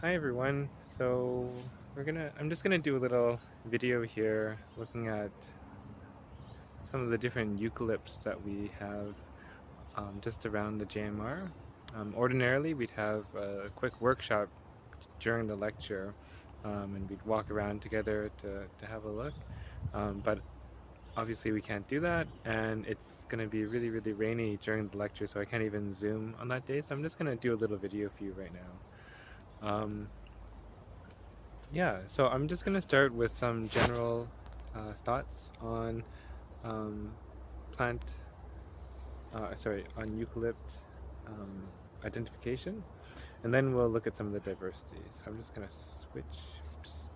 Hi everyone. I'm just gonna do a little video here looking at some of the different eucalypts that we have just around the JMR. Ordinarily we'd have a quick workshop during the lecture and we'd walk around together to have a look. But obviously we can't do that, and it's gonna be really rainy during the lecture, so I can't even zoom on that day. So I'm just gonna do a little video for you right now. Yeah, so I'm just going to start with some general thoughts on um, plant, on eucalypt um, identification, and then we'll look at some of the diversity. So I'm just going to switch. Oops.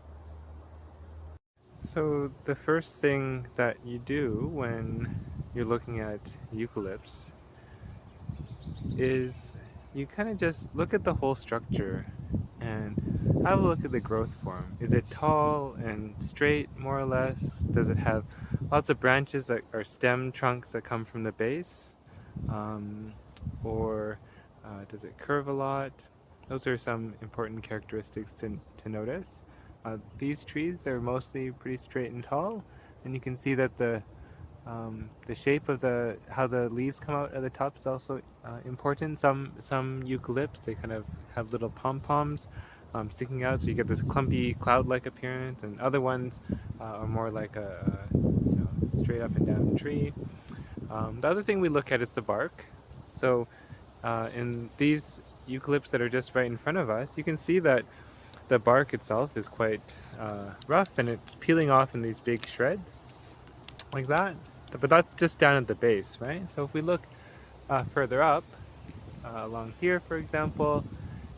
So the first thing that you do when you're looking at eucalypts is you kind of just look at the whole structure and have a look at the growth form. Is it tall and straight, more or less? Does it have lots of branches that are stem trunks that come from the base? Um, or does it curve a lot? Those are some important characteristics to notice. These trees are mostly pretty straight and tall, and you can see that the shape of how the leaves come out at the top is also important. Some eucalypts, they kind of have little pom poms sticking out, so you get this clumpy cloud-like appearance, and other ones are more like a straight up and down tree. The other thing we look at is the bark. So in these eucalypts that are just right in front of us, you can see that the bark itself is quite rough, and it's peeling off in these big shreds like that. But that's just down at the base, right? So if we look further up, along here for example,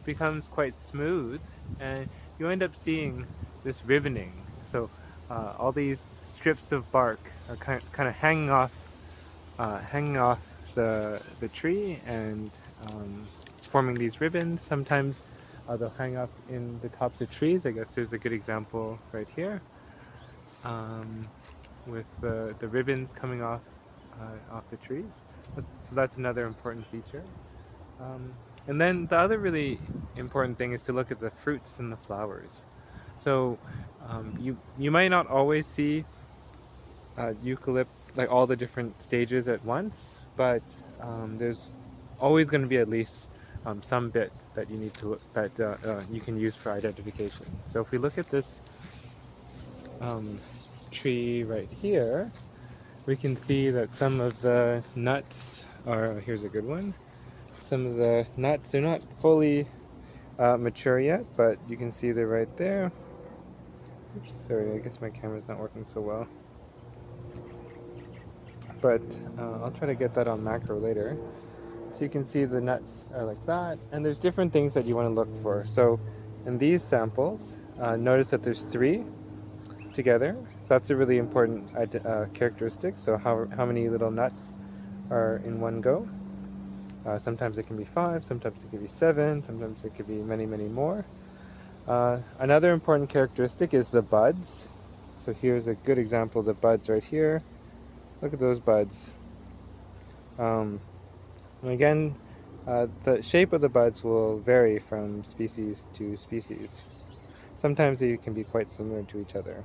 it becomes quite smooth, and you end up seeing this ribboning. So all these strips of bark are kind of hanging off the tree and forming these ribbons. Sometimes they'll hang up in the tops of trees. I guess there's a good example right here. With the ribbons coming off the trees. So that's another important feature. And then the other really important thing is to look at the fruits and the flowers. So you might not always see eucalypt, like all the different stages at once, but there's always going to be at least some bit that you need to look, that you can use for identification. So if we look at this tree right here, we can see that some of the nuts are, here's a good one, some of the nuts, they're not fully mature yet, but you can see they're right there. Oops, sorry, I guess my camera's not working so well. But I'll try to get that on macro later. So you can see the nuts are like that, and there's different things that you want to look for. So in these samples, notice that there's 3 together. So that's a really important characteristic. So how many little nuts are in one go. Sometimes it can be 5, sometimes it can be 7, sometimes it could be many more. Another important characteristic is the buds. So here's a good example of the buds right here. Look at those buds. And again, the shape of the buds will vary from species to species. Sometimes they can be quite similar to each other.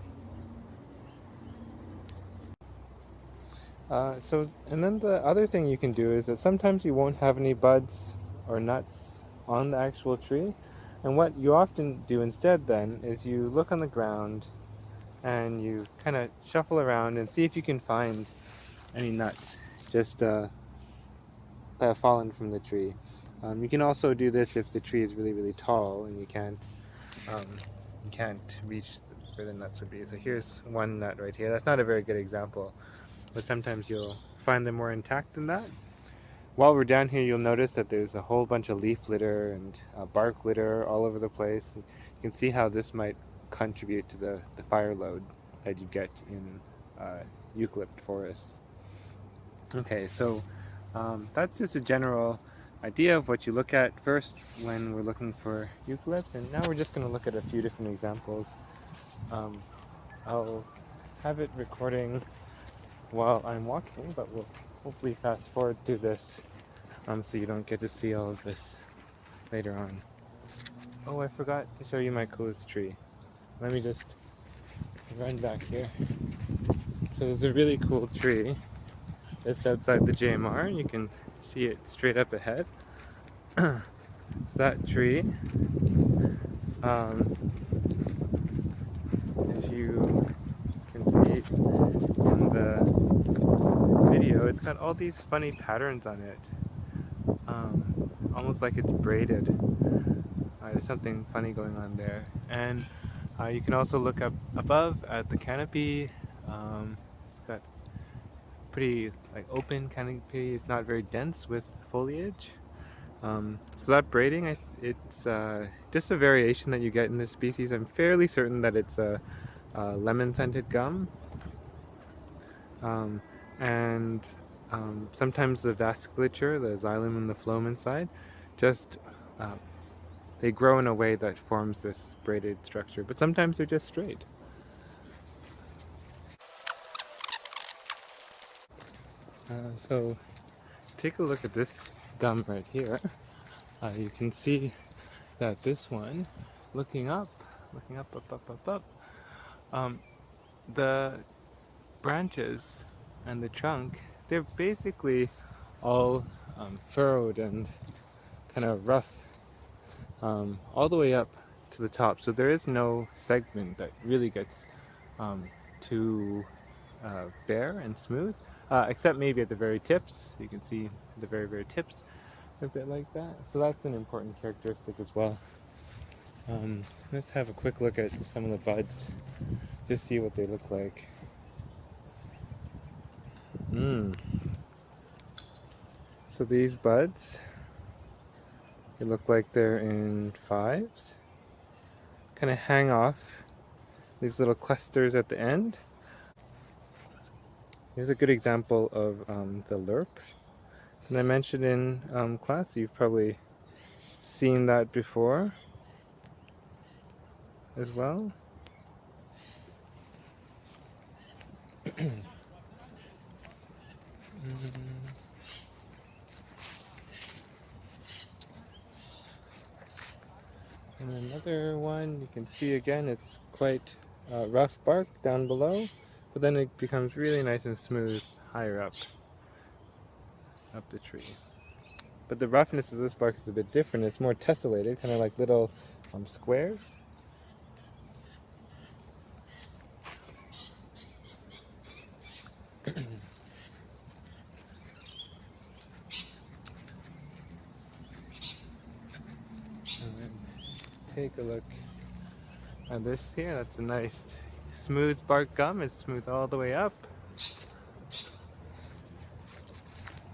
And then the other thing you can do is that sometimes you won't have any buds or nuts on the actual tree. And what you often do instead then is you look on the ground and you kind of shuffle around and see if you can find any nuts just that have fallen from the tree. You can also do this if the tree is really tall and you can't reach where the nuts would be. So here's one nut right here. That's not a very good example, but sometimes you'll find them more intact than that. While we're down here, you'll notice that there's a whole bunch of leaf litter and bark litter all over the place. You can see how this might contribute to the fire load that you get in eucalypt forests. Okay, so that's just a general idea of what you look at first when we're looking for eucalypt, and now we're just going to look at a few different examples. I'll have it recording while I'm walking, but we'll hopefully fast forward through this so you don't get to see all of this later on. Oh, I forgot to show you my coolest tree. Let me just run back here. So there's a really cool tree just outside the JMR. You can see it straight up ahead. It's that tree. Um, if you can see in the video, it's got all these funny patterns on it. Almost like it's braided. There's something funny going on there. And you can also look up above at the canopy. It's got pretty like open canopy. It's not very dense with foliage. So that braiding, it's just a variation that you get in this species. I'm fairly certain that it's a lemon-scented gum. Um, and sometimes the vasculature, the xylem and the phloem inside, just they grow in a way that forms this braided structure, but sometimes they're just straight. So take a look at this gum right here. You can see that this one, looking up, up, the branches and the trunk, they're basically all furrowed and kind of rough all the way up to the top. So there is no segment that really gets too bare and smooth, except maybe at the very tips. You can see the very, very tips a bit like that. So that's an important characteristic as well. Let's have a quick look at some of the buds, just see what they look like. So these buds, they look like they're in fives. Kind of hang off these little clusters at the end. Here's a good example of the lerp. And I mentioned in class, you've probably seen that before as well. And another one, you can see again, it's quite rough bark down below, but then it becomes really nice and smooth higher up the tree. But the roughness of this bark is a bit different. It's more tessellated, kind of like little squares. Take a look at this here. That's a nice smooth bark gum. It's smooth all the way up.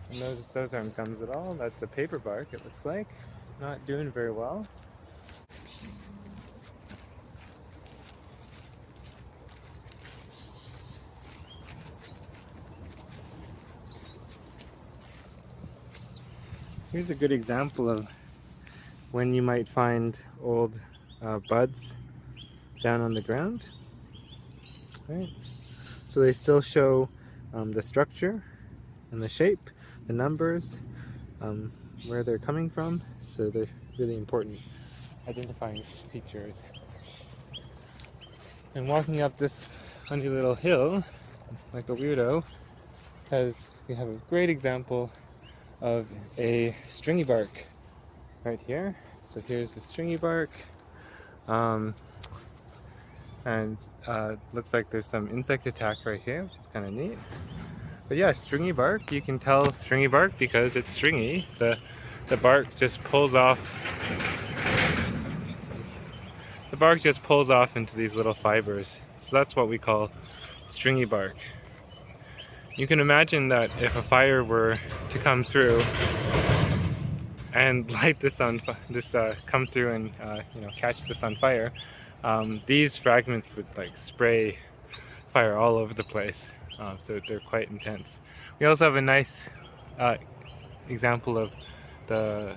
And those aren't gums at all. That's a paper bark, it looks like. Not doing very well. Here's a good example of when you might find old buds down on the ground. Right. So they still show the structure and the shape, the numbers, where they're coming from. So they're really important identifying features. And walking up this funny little hill, like a weirdo, we have a great example of a stringy bark right here. So here's the stringy bark. And looks like there's some insect attack right here, which is kind of neat. But yeah, stringy bark, you can tell stringy bark because it's stringy. The bark just pulls off. The bark just pulls off into these little fibers. So that's what we call stringy bark. You can imagine that if a fire were to come through and light this on, come through and catch this on fire, these fragments would like spray fire all over the place. So they're quite intense. We also have a nice example of the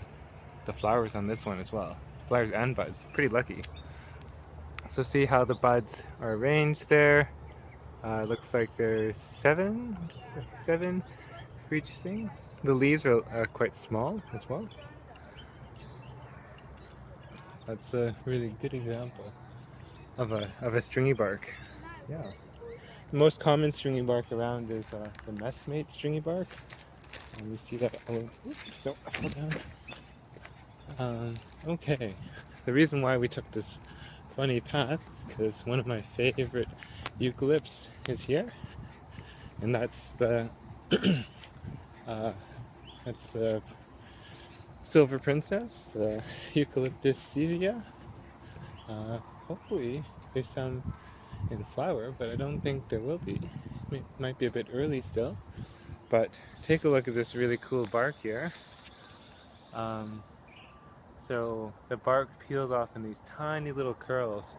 flowers on this one as well. Flowers and buds. Pretty lucky. So see how the buds are arranged there. Looks like there's seven for each thing. The leaves are quite small as well. That's a really good example of a stringy bark. Yeah. The most common stringy bark around is the messmate stringy bark. And you see that oops, don't fall down. Okay. The reason why we took this funny path is because one of my favorite eucalypts is here, and uh, that's the silver princess, Eucalyptus caesia. Hopefully, there's some in flower, but I don't think there will be. It might be a bit early still, but take a look at this really cool bark here. Um, so the bark peels off in these tiny little curls,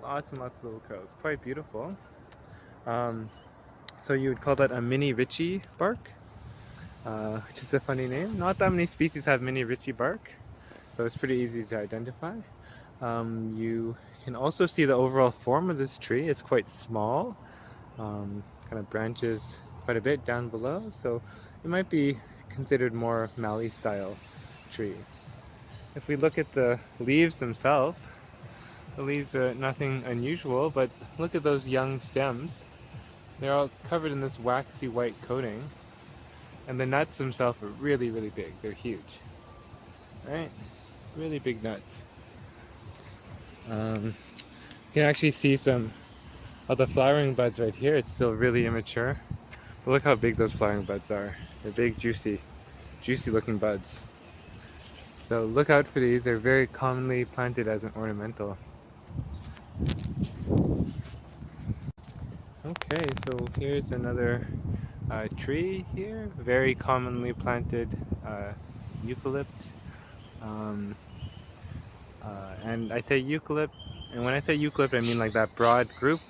lots and lots of little curls, quite beautiful. Um, so you would call that a mini Ritchie bark, which is a funny name. Not that many species have mini Ritchie bark, so it's pretty easy to identify. You can also see the overall form of this tree. It's quite small, kind of branches quite a bit down below, so it might be considered more mallee style tree. If we look at the leaves themselves, the leaves are nothing unusual, but look at those young stems. They're all covered in this waxy white coating, and the nuts themselves are really, really big. They're huge, right? Really big nuts. You can actually see some of the flowering buds right here. It's still really immature, but look how big those flowering buds are. They're big, juicy looking buds. So look out for these. They're very commonly planted as an ornamental. Okay, so here's another tree here, very commonly planted eucalypt. Um, and I say eucalypt, and when I say eucalypt, I mean like that broad group,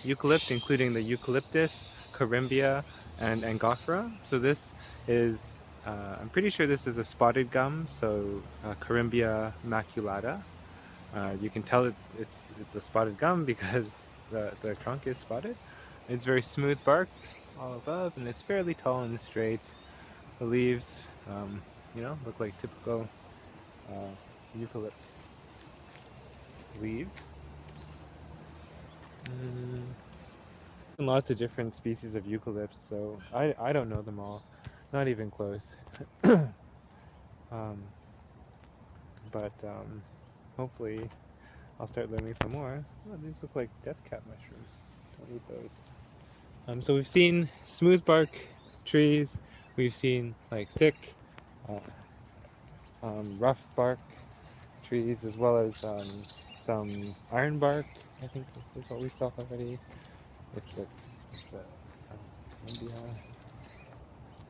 eucalypt, including the eucalyptus, corymbia, and angophora. So this is, I'm pretty sure this is a spotted gum, so corymbia maculata. You can tell it's a spotted gum because the trunk is spotted. It's very smooth barked all above, and it's fairly tall and straight. The leaves, look like typical eucalypt leaves. Lots of different species of eucalypts, so I don't know them all, not even close. um, but hopefully I'll start learning some more. Oh, these look like death cap mushrooms. Don't eat those. So we've seen smooth bark trees, we've seen like thick, uh, rough bark trees, as well as some iron bark. I think is what we saw already. It's India.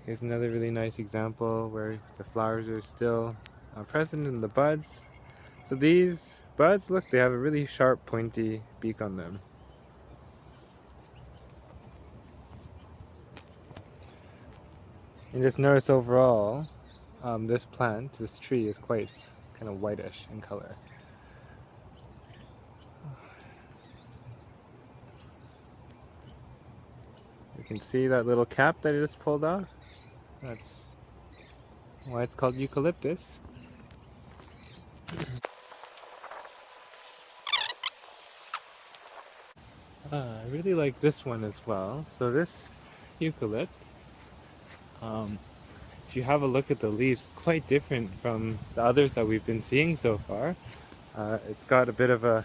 Here's another really nice example where the flowers are still present in the buds. So these buds, look, they have a really sharp, pointy beak on them. And just notice overall, this plant, this tree is quite kind of whitish in color. You can see that little cap that I just pulled off. That's why it's called eucalyptus. I really like this one as well. So this eucalypt, if you have a look at the leaves, it's quite different from the others that we've been seeing so far. It's got a bit of a,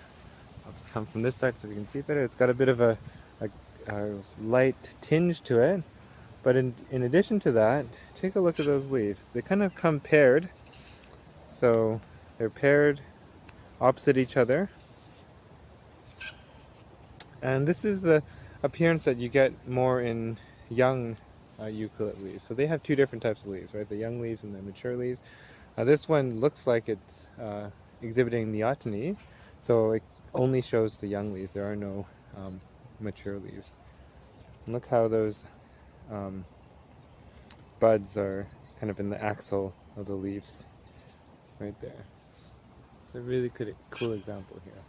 I'll just come from this side so we can see better. It's got a bit of a light tinge to it. But in addition to that, take a look at those leaves. They kind of come paired. So they're paired opposite each other. And this is the appearance that you get more in young eucalypt leaves. So they have two different types of leaves, right? The young leaves and the mature leaves. This one looks like it's exhibiting neoteny, so it only shows the young leaves. There are no mature leaves. And look how those buds are kind of in the axil of the leaves, right there. It's a really cool example here.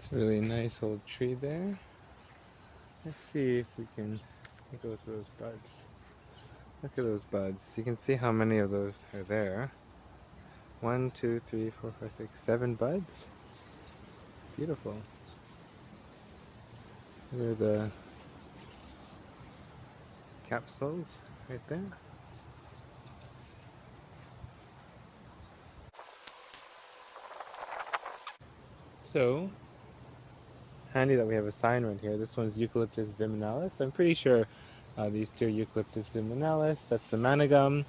It's a really nice old tree there. Let's see if we can go with those buds. Look at those buds. You can see how many of those are there. 1, 2, 3, 4, 5, 6, 7 buds. Beautiful. There are the capsules right there. So, handy that we have a sign right here. This one's Eucalyptus viminalis. I'm pretty sure these two are Eucalyptus viminalis. That's the manigum.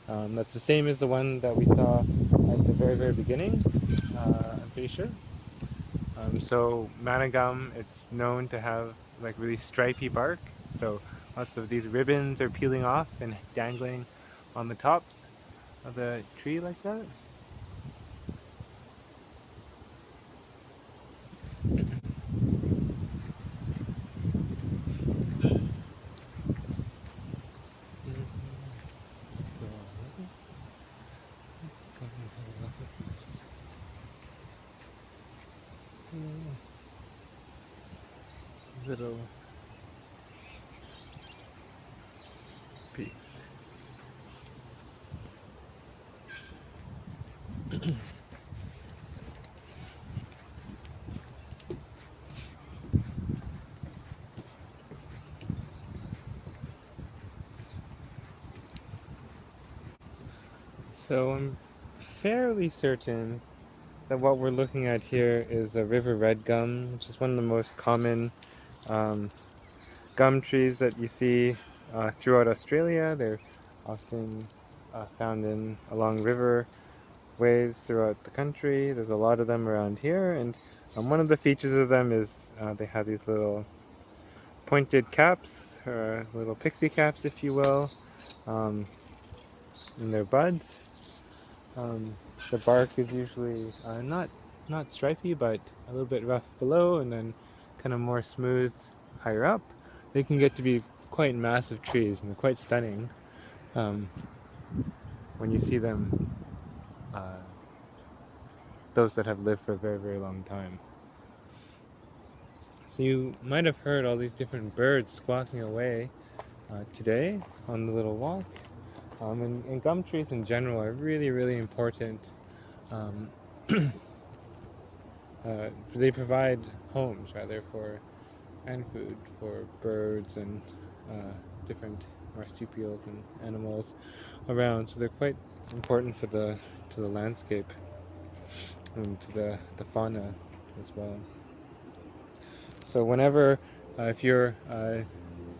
That's the same as the one that we saw at the very, very beginning. I'm pretty sure. So manigum, it's known to have like really stripy bark. So lots of these ribbons are peeling off and dangling on the tops of the tree like that. Little piece. So I'm fairly certain that what we're looking at here is a river red gum, which is one of the most common um, gum trees that you see throughout Australia. They're often found in along river ways throughout the country. There's a lot of them around here, and one of the features of them is they have these little pointed caps, or little pixie caps, if you will, um, in their buds. The bark is usually not stripy, but a little bit rough below, and then kind of more smooth higher up. They can get to be quite massive trees, and they're quite stunning when you see them. Those that have lived for a very, very long time. So you might have heard all these different birds squawking away today on the little walk. And gum trees in general are really, really important. Um, they provide homes, rather, and food for birds and different marsupials and animals around. So they're quite important for to the landscape and to the fauna as well. So whenever, if you're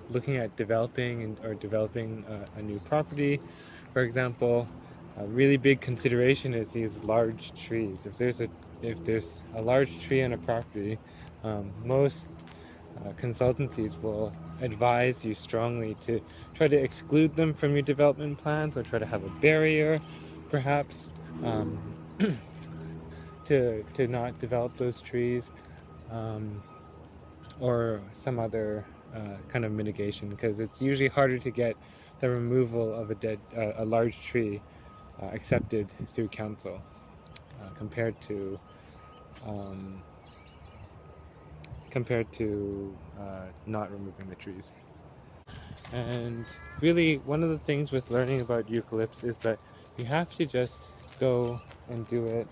looking at developing or developing a new property, for example, a really big consideration is these large trees. If there's a large tree on a property, most consultancies will advise you strongly to try to exclude them from your development plans, or try to have a barrier, perhaps, to not develop those trees. Or some other kind of mitigation, because it's usually harder to get the removal of a large tree accepted through council compared to not removing the trees. And really, one of the things with learning about eucalypts is that you have to just go and do it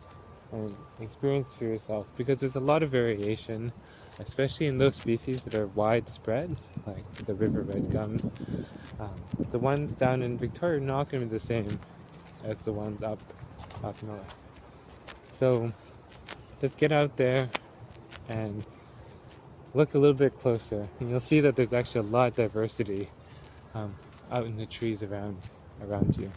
and experience for yourself, because there's a lot of variation, especially in those species that are widespread, like the river red gums. The ones down in Victoria are not going to be the same as the ones up north. So just get out there and look a little bit closer, and you'll see that there's actually a lot of diversity out in the trees around you.